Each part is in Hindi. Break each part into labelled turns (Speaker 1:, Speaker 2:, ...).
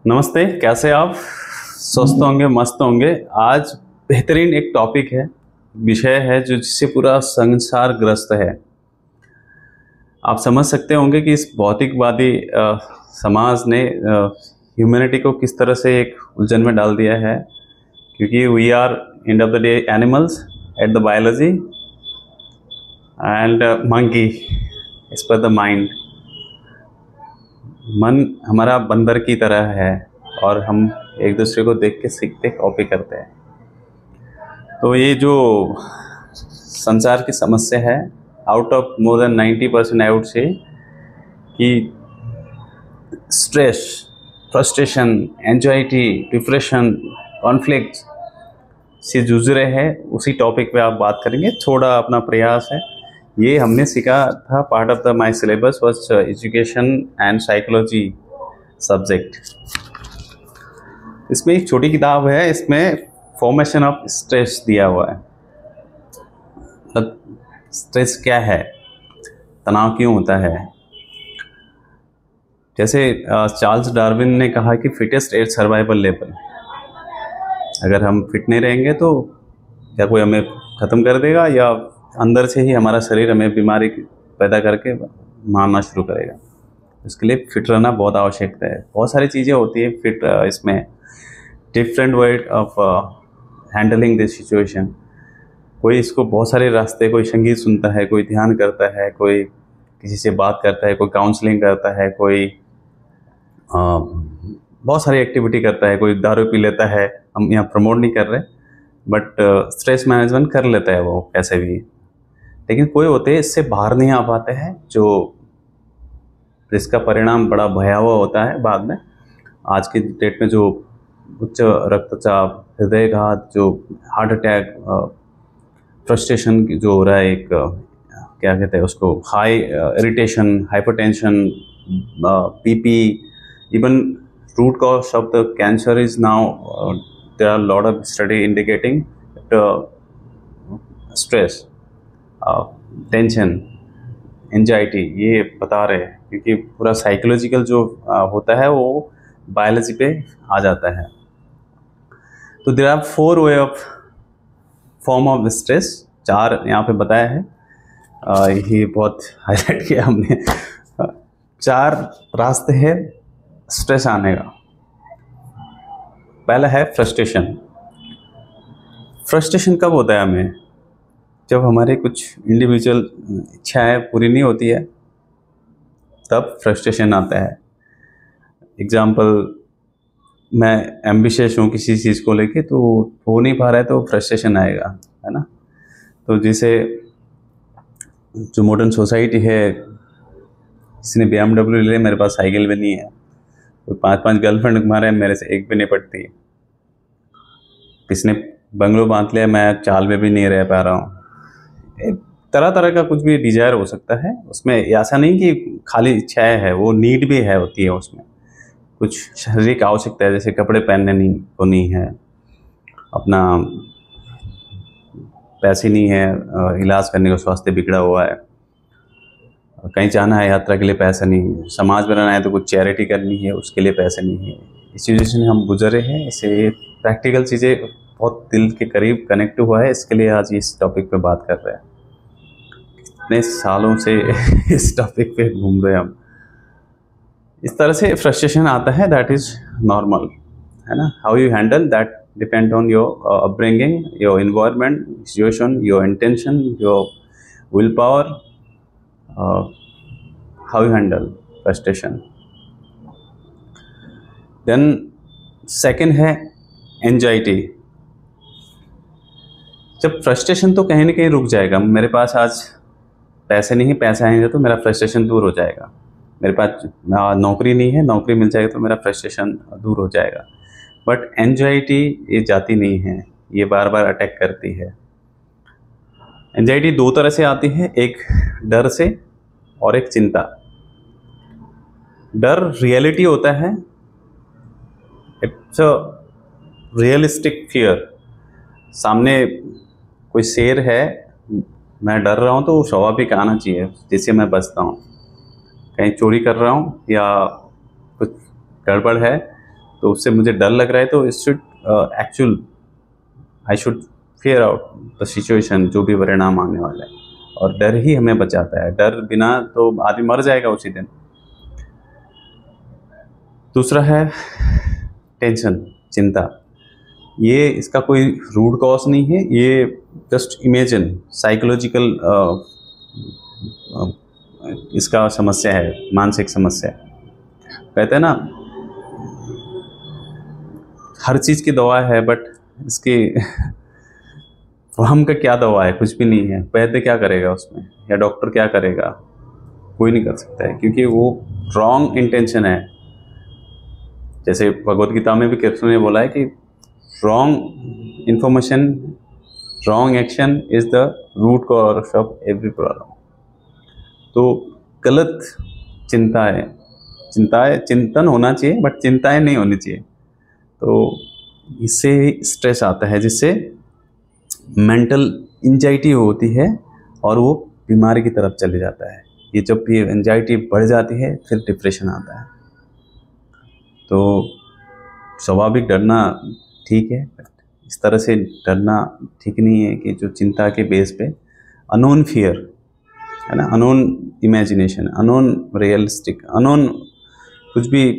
Speaker 1: नमस्ते, कैसे आप? स्वस्थ होंगे, मस्त होंगे। आज बेहतरीन एक टॉपिक है, विषय है जो जिससे पूरा संसार ग्रस्त है। आप समझ सकते होंगे कि इस भौतिकवादी समाज ने ह्यूमैनिटी को किस तरह से एक उलझन में डाल दिया है, क्योंकि we are end of the day animals at the biology and monkey इस पर द माइंड। मन हमारा बंदर की तरह है और हम एक दूसरे को देख के सीखते कॉपी करते हैं। तो ये जो संसार की समस्या है, out of more than 90% I would say कि stress, frustration, anxiety, depression, conflict से जूझ रहे हैं, उसी टॉपिक पे आप बात करेंगे। थोड़ा अपना प्रयास है, ये हमने सीखा था। Part of the my syllabus was education and psychology subject. इसमें एक छोटी किताब है, इसमें फॉर्मेशन ऑफ स्ट्रेस दिया हुआ है। स्ट्रेस क्या है, तनाव क्यों होता है। जैसे चार्ल्स डार्विन ने कहा कि फिटेस्ट एट सर्वाइवल लेवल। अगर हम फिट नहीं रहेंगे तो या कोई हमें ख़त्म कर देगा, या अंदर से ही हमारा शरीर हमें बीमारी पैदा करके मारना शुरू करेगा। इसके लिए फिट रहना बहुत आवश्यकता है। बहुत सारी चीज़ें होती है फिट, इसमें different way of handling this situation. कोई इसको बहुत सारे रास्ते, कोई संगीत सुनता है, कोई ध्यान करता है, कोई किसी से बात करता है, कोई काउंसलिंग करता है, कोई बहुत सारी एक्टिविटी करता है, कोई दारू पी लेता है। हम यहाँ प्रमोट नहीं कर रहे, बट स्ट्रेस मैनेजमेंट कर लेता है वो कैसे भी। लेकिन कोई होते हैं इससे बाहर नहीं आ पाते हैं, जो जिसका परिणाम बड़ा भयावह होता है बाद में। आज की डेट में जो उच्च रक्तचाप, हृदयघात, जो हार्ट अटैक, फ्रस्ट्रेशन जो हो रहा है, एक क्या कहते हैं उसको, high irritation, hypertension, BP, even root cause of the cancer is now there are a lot of study indicating that stress, tension, anxiety ये बता रहे हैं, क्योंकि पूरा साइकोलॉजिकल जो होता है वो बायोलॉजी पे आ जाता है। तो there are 4 way of form of stress, 4 यहाँ पे बताया है। ये बहुत हाईलाइट किया हमने। 4 रास्ते हैं स्ट्रेस आने का। पहला है फ्रस्ट्रेशन। फ्रस्ट्रेशन कब होता है हमें? जब हमारे कुछ इंडिविजुअल इच्छाएं पूरी नहीं होती है, तब फ्रस्ट्रेशन आता है। एग्जाम्पल, मैं एम्बिशियस हूँ किसी चीज़ को लेके, तो हो नहीं पा रहा है, तो फ्रस्ट्रेशन आएगा, है ना। तो जैसे जो मॉडर्न सोसाइटी है, किसी ने BMW ले लिया, मेरे पास साइकिल भी नहीं है। कोई 5-5 गर्लफ्रेंड घुमा रहे हैं, मेरे से एक भी नहीं पड़ती। किसी ने बंगलो बांध लिया, मैं चाल में भी नहीं रह पा रहा हूँ। तरह तरह का कुछ भी डिजायर हो सकता है उसमें। ऐसा नहीं कि खाली इच्छाएं है, वो नीड भी है होती है उसमें। कुछ शारीरिक आवश्यकता है, जैसे कपड़े पहनने को नहीं है, अपना पैसे नहीं है, इलाज करने का स्वास्थ्य बिगड़ा हुआ है, कहीं जाना है यात्रा के लिए पैसा नहीं है, समाज में रहना है तो कुछ चैरिटी करनी है, उसके लिए पैसे नहीं है। इस सिचुएशन से हम गुजरे हैं। इससे प्रैक्टिकल चीज़ें बहुत दिल के करीब कनेक्ट हुआ है, इसके लिए आज इस टॉपिक पे बात कर रहे हैं। इतने सालों से इस टॉपिक पे घूम रहे हैं हम। इस तरह से फ्रस्ट्रेशन आता है, दैट इज़ नॉर्मल, है ना। How you handle that depend on your upbringing, your environment, situation, your intention, your will power, how you handle frustration. Then second है anxiety। जब frustration तो कहीं ना कहीं रुक जाएगा। मेरे पास आज पैसे नहीं है, पैसे आएंगे तो मेरा frustration दूर हो जाएगा। मेरे पास नौकरी नहीं है, नौकरी मिल जाएगी तो मेरा frustration दूर हो जाएगा। बट एंजाइटी ये जाती नहीं है, ये बार बार अटैक करती है। एंजाइटी 2 तरह से आती है, एक डर से और एक चिंता। डर रियलिटी होता है, इट्स अ रियलिस्टिक फियर। सामने कोई शेर है, मैं डर रहा हूँ तो स्वाभाविक आना चाहिए, जिससे मैं बचता हूँ। कहीं चोरी कर रहा हूँ या कुछ गड़बड़ है तो उससे मुझे डर लग रहा है, तो it should actual I should fear out the situation, जो भी परिणाम आने वाला है। और डर ही हमें बचाता है, डर बिना तो आदमी मर जाएगा उसी दिन। दूसरा है टेंशन, चिंता। ये इसका कोई रूट कॉज नहीं है, ये जस्ट इमेजिन साइकोलॉजिकल इसका समस्या है, मानसिक समस्या। कहते हैं ना हर चीज़ की दवा है, बट इसकी वहम का क्या दवा है? कुछ भी नहीं है। वैद्य क्या करेगा उसमें, या डॉक्टर क्या करेगा? कोई नहीं कर सकता है, क्योंकि वो रॉन्ग इंटेंशन है। जैसे भगवत गीता में भी कृष्ण ने बोला है कि wrong information, wrong action is the root cause of every problem. तो गलत चिंताएं, चिंतन होना चाहिए, बट चिंताएं नहीं होनी चाहिए। तो इससे स्ट्रेस आता है, जिससे मेंटल एंजाइटी होती है और वो बीमारी की तरफ चले जाता है। ये जब भी एंजाइटी बढ़ जाती है, फिर डिप्रेशन आता है। तो स्वाभाविक डरना ठीक है, इस तरह से डरना ठीक नहीं है कि जो चिंता के बेस पे अननोन फियर है ना, unknown imagination, unknown realistic, unknown कुछ भी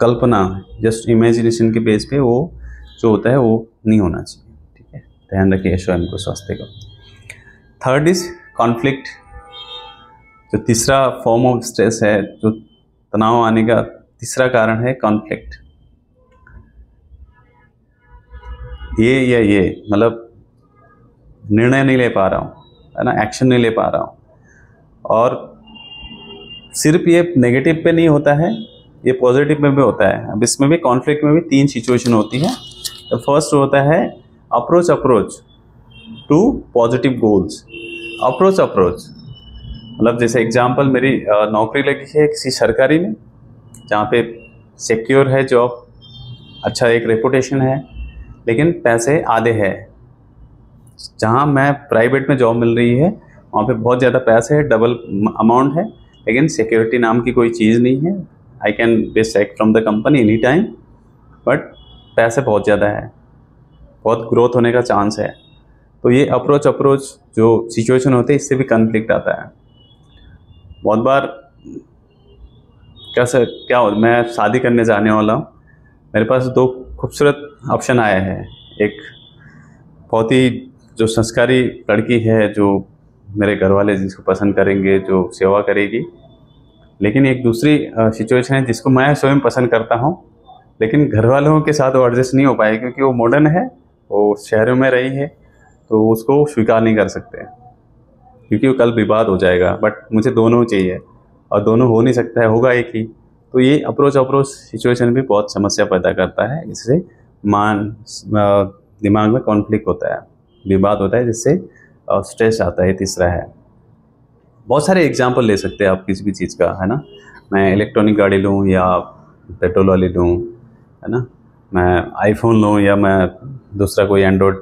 Speaker 1: कल्पना, जस्ट इमेजिनेशन के बेस पे वो जो होता है वो नहीं होना चाहिए। ठीक है, ध्यान रखिए स्वयं को, स्वास्थ्य को। Third is conflict. जो तीसरा फॉर्म ऑफ स्ट्रेस है, जो तनाव आने का तीसरा कारण है कॉन्फ्लिक्ट। ये मतलब निर्णय नहीं ले पा रहा हूँ, है ना, एक्शन नहीं ले पा रहा हूँ। और सिर्फ ये नेगेटिव पे नहीं होता है, ये पॉजिटिव में भी होता है। अब इसमें भी कॉन्फ्लिक्ट में भी 3 सिचुएशन होती है। तो फर्स्ट होता है approach to positive goals. Approach मतलब जैसे एग्जांपल, मेरी नौकरी लगी है किसी सरकारी में, जहाँ पे सिक्योर है जॉब, अच्छा एक रेपुटेशन है, लेकिन पैसे आधे हैं। जहाँ मैं प्राइवेट में जॉब मिल रही है, वहाँ पे बहुत ज़्यादा पैसे है, डबल अमाउंट है, लेकिन सिक्योरिटी नाम की कोई चीज़ नहीं है। I can be sack from the company any time, but पैसे बहुत ज़्यादा है, बहुत ग्रोथ होने का चांस है। तो ये अप्रोच जो सिचुएशन होती है, इससे भी कॉन्फ्लिक्ट आता है। बहुत बार क्या हो, मैं शादी करने जाने वाला हूँ, मेरे पास 2 खूबसूरत ऑप्शन आए हैं। एक बहुत ही जो संस्कारी लड़की है, जो मेरे घर वाले जिसको पसंद करेंगे, जो सेवा करेगी। लेकिन एक दूसरी सिचुएशन है जिसको मैं स्वयं पसंद करता हूँ, लेकिन घर वालों के साथ वो एडजस्ट नहीं हो पाए, क्योंकि वो मॉडर्न है, वो शहरों में रही है, तो उसको स्वीकार नहीं कर सकते, क्योंकि वो कल विवाद हो जाएगा। बट मुझे दोनों चाहिए, और दोनों हो नहीं सकता है, होगा एक ही। तो ये अप्रोच सिचुएशन भी बहुत समस्या पैदा करता है। इससे दिमाग में कॉन्फ्लिक्ट होता है, विवाद होता है, जिससे स्ट्रेस आता है। तीसरा है, बहुत सारे एग्जाम्पल ले सकते हैं आप किसी भी चीज़ का, है ना। मैं इलेक्ट्रॉनिक गाड़ी लूँ या पेट्रोल वाली लूँ, है ना, मैं आईफोन लूँ या मैं दूसरा कोई एंड्रॉयड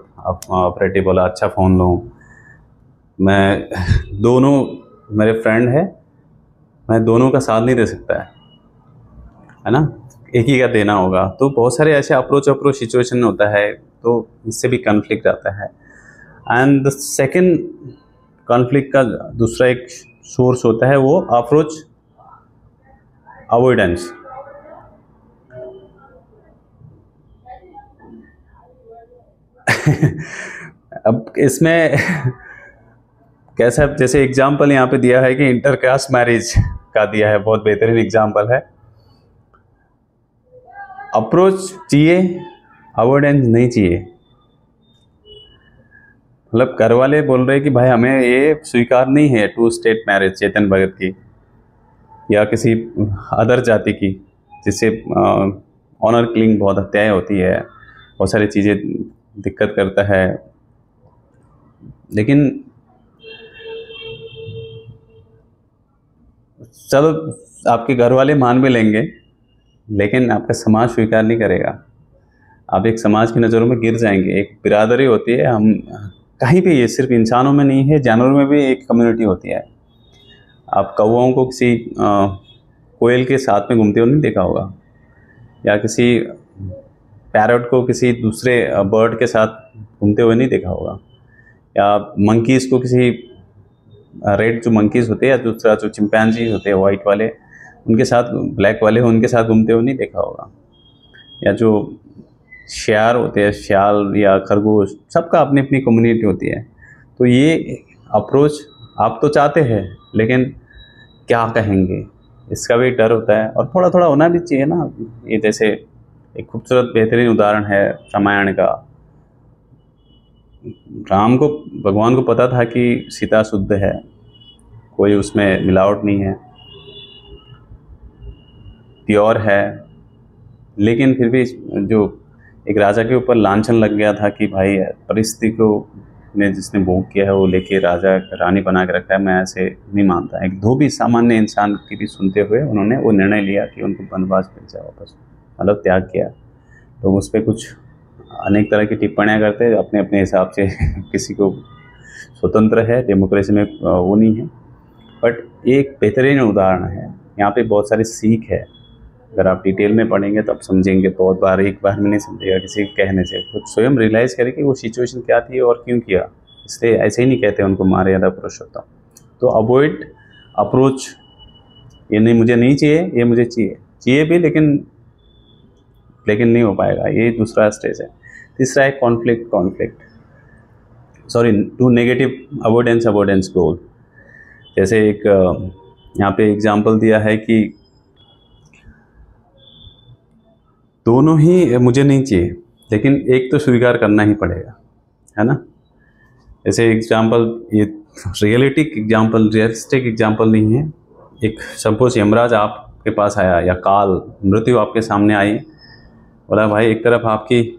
Speaker 1: ऑपरेटिव वाला अच्छा फ़ोन लूँ। मैं दोनों, मेरे फ्रेंड है, मैं दोनों का साथ नहीं दे सकता है ना, एक ही का देना होगा। तो बहुत सारे ऐसे अप्रोच सिचुएशन होता है, तो इससे भी कॉन्फ्लिक्ट आता है। एंड द सेकेंड कॉन्फ्लिक्ट का दूसरा एक सोर्स होता है, वो अप्रोच अवॉइडेंस। अब इसमें कैसा, जैसे एग्जाम्पल यहाँ पे दिया है कि इंटरकास्ट मैरिज का दिया है, बहुत बेहतरीन एग्जाम्पल है। अप्रोच चाहिए, अवॉइडेंस नहीं चाहिए। मतलब घर वाले बोल रहे हैं कि भाई हमें ये स्वीकार नहीं है 2 स्टेट मैरिज चेतन भगत की या किसी अदर जाति की, जिससे ऑनर किलिंग, बहुत हत्याएं होती है, बहुत सारी चीज़ें दिक्कत करता है। लेकिन चलो आपके घर वाले मान भी लेंगे, लेकिन आपका समाज स्वीकार नहीं करेगा। आप एक समाज की नज़रों में गिर जाएंगे। एक बिरादरी होती है, हम कहीं भी, ये सिर्फ इंसानों में नहीं है, जानवरों में भी एक कम्युनिटी होती है। आप कौओं को किसी कोयल के साथ में घूमते हुए नहीं देखा होगा, या किसी पैरट को किसी दूसरे बर्ड के साथ घूमते हुए नहीं देखा होगा, या मंकीज़ को किसी रेड जो मंकीज़ होते हैं या दूसरा जो चिंपैंजी होते हैं वाइट वाले, उनके साथ, ब्लैक वाले उनके साथ घूमते हुए नहीं देखा होगा। या जो शेर होते हैं, श्याल या खरगोश, सबका अपनी अपनी कम्युनिटी होती है। तो ये अप्रोच आप तो चाहते हैं, लेकिन क्या कहेंगे, इसका भी डर होता है। और थोड़ा थोड़ा होना भी चाहिए ना। ये जैसे एक खूबसूरत बेहतरीन उदाहरण है रामायण का। राम को, भगवान को पता था कि सीता शुद्ध है, कोई उसमें मिलावट नहीं है, प्योर है, लेकिन फिर भी जो एक राजा के ऊपर लांछन लग गया था कि भाई परिस्थिति को ने जिसने भोग किया है वो लेके राजा रानी बना के रखा है, मैं ऐसे नहीं मानता। एक धोबी सामान्य इंसान की भी सुनते हुए उन्होंने वो निर्णय लिया कि उनको वनवास भेजा वापस, मतलब त्याग किया। तो उस पर कुछ अनेक तरह की टिप्पणियाँ करते हैं अपने अपने हिसाब से किसी को स्वतंत्र है, डेमोक्रेसी में वो नहीं है। बट एक बेहतरीन उदाहरण है, यहाँ पे बहुत सारी सीख है। अगर आप डिटेल में पढ़ेंगे तो आप समझेंगे। बहुत बार एक बार में नहीं समझेगा किसी के कहने से, खुद स्वयं रियलाइज़ करें कि वो सिचुएशन क्या थी और क्यों किया। इसलिए ऐसे ही नहीं कहते उनको मर्यादा पुरुषोत्तम। तो अवॉइड अप्रोच, ये नहीं मुझे नहीं चाहिए, ये मुझे चाहिए भी, लेकिन नहीं हो पाएगा, ये दूसरा स्टेज है। तीसरा है conflict sorry to negative avoidance goal. जैसे एक यहाँ पे एग्जाम्पल दिया है कि दोनों ही मुझे नहीं चाहिए, लेकिन एक तो स्वीकार करना ही पड़ेगा, है ना। जैसे एग्जाम्पल, ये रियलिस्टिक एग्जाम्पल नहीं है। एक सपोज यमराज आपके पास आया या काल मृत्यु आपके सामने आई, बोला भाई एक तरफ आपकी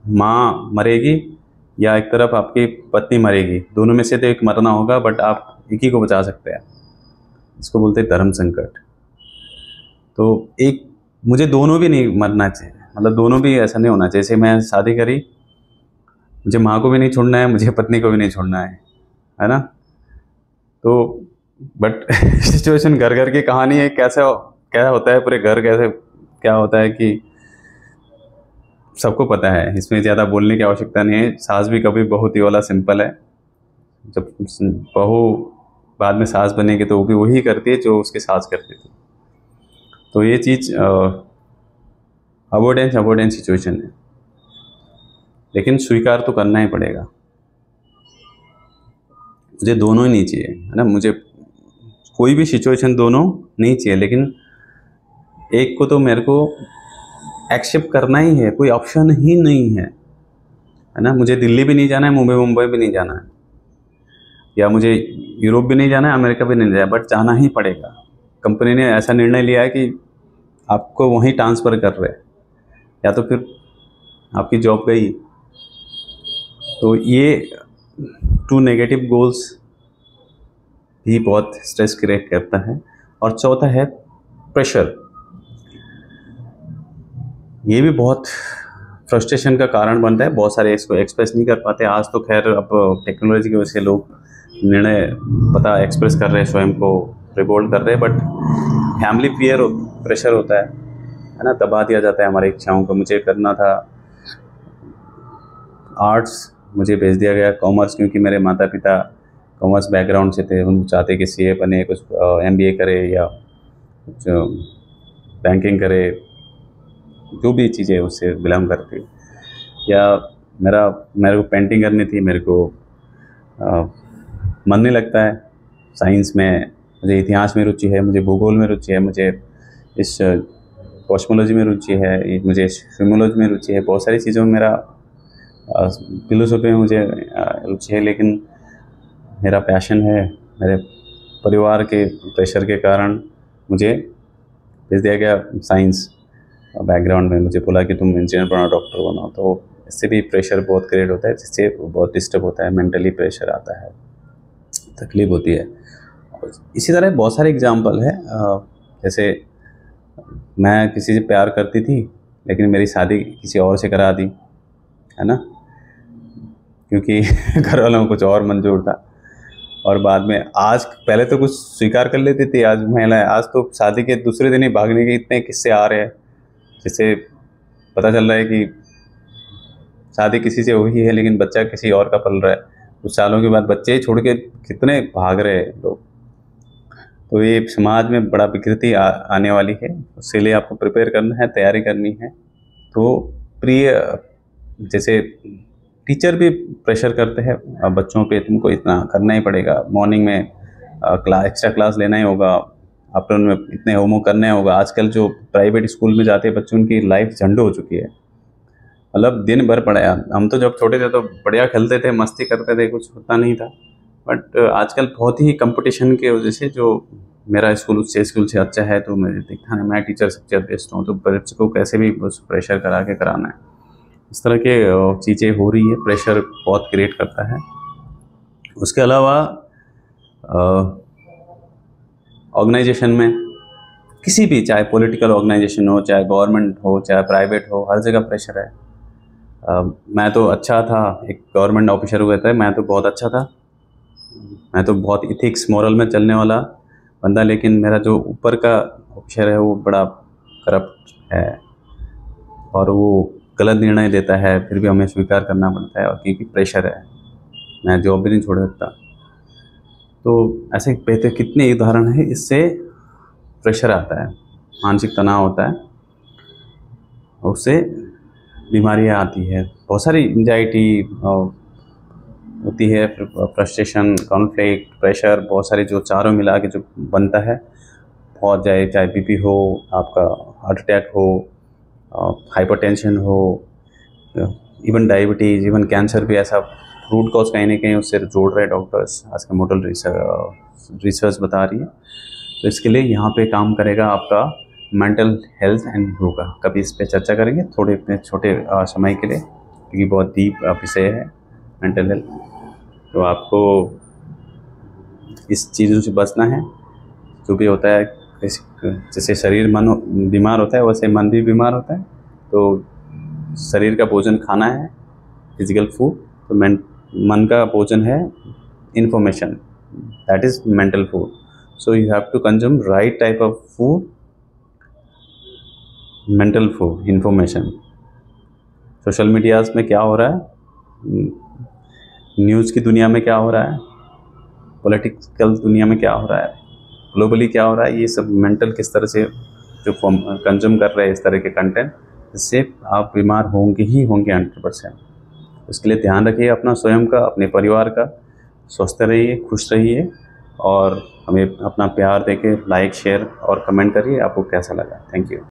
Speaker 1: माँ मरेगी या एक तरफ आपकी पत्नी मरेगी, दोनों में से तो एक मरना होगा, बट आप एक ही को बचा सकते हैं। इसको बोलते हैं धर्म संकट। तो एक मुझे दोनों भी नहीं मरना चाहिए, मतलब दोनों भी ऐसा नहीं होना चाहिए। जैसे मैं शादी करी, मुझे माँ को भी नहीं छोड़ना है, मुझे पत्नी को भी नहीं छोड़ना है ना। तो बट सिचुएशन घर घर की कहानी है, क्या होता है पूरे घर, कैसे क्या होता है कि सबको पता है, इसमें ज़्यादा बोलने की आवश्यकता नहीं है। सास भी कभी बहू थी वाला सिंपल है। जब बहू बाद में सास बनेगी तो वो भी वही करती है जो उसकी सास करती थी। तो ये चीज़ अवॉइडेंस सिचुएशन है, लेकिन स्वीकार तो करना ही पड़ेगा। मुझे दोनों ही नहीं चाहिए, है ना। मुझे कोई भी सिचुएशन दोनों नहीं चाहिए, लेकिन एक को तो मेरे को एक्सेप्ट करना ही है, कोई ऑप्शन ही नहीं है ना। मुझे दिल्ली भी नहीं जाना है, मुंबई भी नहीं जाना है, या मुझे यूरोप भी नहीं जाना है, अमेरिका भी नहीं जाना है, बट जाना ही पड़ेगा। कंपनी ने ऐसा निर्णय लिया है कि आपको वहीं ट्रांसफ़र कर रहे हैं, या तो फिर आपकी जॉब गई। तो ये टू नेगेटिव गोल्स भी बहुत स्ट्रेस क्रिएट करता है। और चौथा है प्रेशर। ये भी बहुत फ्रस्ट्रेशन का कारण बनता है। बहुत सारे इसको एक्सप्रेस नहीं कर पाते। आज तो खैर अब टेक्नोलॉजी की वजह से लोग निर्णय पता एक्सप्रेस कर रहे हैं, स्वयं को रिवोल्ट कर रहे हैं, बट फैमिली प्रेशर होता है ना। दबा दिया जाता है हमारी इच्छाओं को। मुझे करना था आर्ट्स, मुझे भेज दिया गया कॉमर्स, क्योंकि मेरे माता पिता कॉमर्स बैकग्राउंड से थे। उन चाहते कि सीए बने, कुछ एमबीए करे या कुछ बैंकिंग करे, जो भी चीज़ें उससे बिलोंग करती। या मेरे को पेंटिंग करनी थी, मेरे को मन नहीं लगता है साइंस में। मुझे इतिहास में रुचि है, मुझे भूगोल में रुचि है, मुझे इस कॉस्मोलॉजी में रुचि है, मुझे स्विमोलॉजी में रुचि है। बहुत सारी चीज़ों में मेरा फिलोसफी में मुझे रुचि है, लेकिन मेरा पैशन है। मेरे परिवार के प्रेशर के कारण मुझे भेज दिया गया साइंस बैकग्राउंड में। मुझे बोला कि तुम इंजीनियर बनाओ, डॉक्टर बनाओ। तो इससे भी प्रेशर बहुत क्रिएट होता है, जिससे बहुत डिस्टर्ब होता है, मेंटली प्रेशर आता है, तकलीफ होती है। इसी तरह बहुत सारे एग्जाम्पल है। जैसे मैं किसी से प्यार करती थी, लेकिन मेरी शादी किसी और से करा दी, है ना, क्योंकि घर वालों को कुछ और मंजूर था। और बाद में आज, पहले तो कुछ स्वीकार कर लेती थी, आज महिलाएं, आज तो शादी के दूसरे दिन ही भागने के इतने किस्से आ रहे हैं। जिससे पता चल रहा है कि शादी किसी से हुई है लेकिन बच्चा किसी और का पल रहा है। कुछ सालों के बाद बच्चे छोड़ के कितने भाग रहे हैं लोग। तो ये समाज में बड़ा विकृति आने वाली है, उसके लिए आपको प्रिपेयर करना है, तैयारी करनी है। तो प्रिय जैसे टीचर भी प्रेशर करते हैं बच्चों पे, तुमको इतना करना ही पड़ेगा, मॉर्निंग में एक्स्ट्रा क्लास लेना ही होगा, आफ्टरनून में इतने होमवर्क करना ही होगा। आजकल जो प्राइवेट स्कूल में जाते हैं बच्चों, उनकी लाइफ झंडू हो चुकी है, मतलब दिन भर पढ़ाया। हम तो जब छोटे थे तो बढ़िया खेलते थे, मस्ती करते थे, कुछ होता नहीं था। बट आजकल बहुत ही कंपटीशन के वजह से, जो मेरा स्कूल उससे स्कूल से अच्छा है तो मुझे दिखता है मैं टीचर सबसे बेस्ट हूँ, तो बच्चे को कैसे भी बस प्रेशर करा के कराना है। इस तरह के चीज़ें हो रही है, प्रेशर बहुत क्रिएट करता है। उसके अलावा ऑर्गेनाइजेशन में किसी भी, चाहे पॉलिटिकल ऑर्गेनाइजेशन हो, चाहे गवर्नमेंट हो, चाहे प्राइवेट हो, हर जगह प्रेशर है। मैं तो अच्छा था, एक गवर्नमेंट ऑफिसर हुए थे, मैं तो बहुत अच्छा था, मैं तो बहुत इथिक्स मॉरल में चलने वाला बंदा, लेकिन मेरा जो ऊपर का ऑफिसर है वो बड़ा करप्ट है और वो गलत निर्णय देता है, फिर भी हमें स्वीकार करना पड़ता है, और क्योंकि प्रेशर है मैं जॉब भी नहीं छोड़ सकता। तो ऐसे बेहतर कितने उदाहरण हैं, इससे प्रेशर आता है, मानसिक तनाव होता है, उससे बीमारियां आती है, बहुत सारी एंजाइटी होती है, फ्रस्ट्रेशन, कॉन्फ्लिक्ट, प्रेशर, बहुत सारे जो चारों मिला के जो बनता है, बहुत जाए, चाहे बीपी हो, आपका हार्ट अटैक हो, हाइपरटेंशन हो, इवन डायबिटीज़, इवन कैंसर भी ऐसा रूट कॉज कहीं ना कहीं उससे जोड़ रहे डॉक्टर्स, आज का मॉडल रिसर्च बता रही है। तो इसके लिए यहाँ पे काम करेगा आपका मेंटल हेल्थ एंड योगा। कभी इस पे चर्चा करेंगे थोड़े अपने छोटे समय के लिए, क्योंकि बहुत डीप विषय है मेंटल हेल्थ। तो आपको इस चीज़ों से बचना है। जो भी होता है, जैसे शरीर मन बीमार होता है वैसे मन भी बीमार होता है। तो शरीर का भोजन खाना है, फिजिकल फूड, तो मन का भोजन है information, that is mental food. So you have to consume right type of food, mental food, information. Social medias में क्या हो रहा है, न्यूज़ की दुनिया में क्या हो रहा है, पॉलिटिकल दुनिया में क्या हो रहा है, ग्लोबली क्या हो रहा है, ये सब मेंटल किस तरह से जो कंज्यूम कर रहे हैं इस तरह के कंटेंट, इससे आप बीमार होंगे ही होंगे 100%। इसके लिए ध्यान रखिए अपना, स्वयं का, अपने परिवार का। स्वस्थ रहिए, खुश रहिए, और हमें अपना प्यार देके लाइक, शेयर और कमेंट करिए आपको कैसा लगा। Thank you.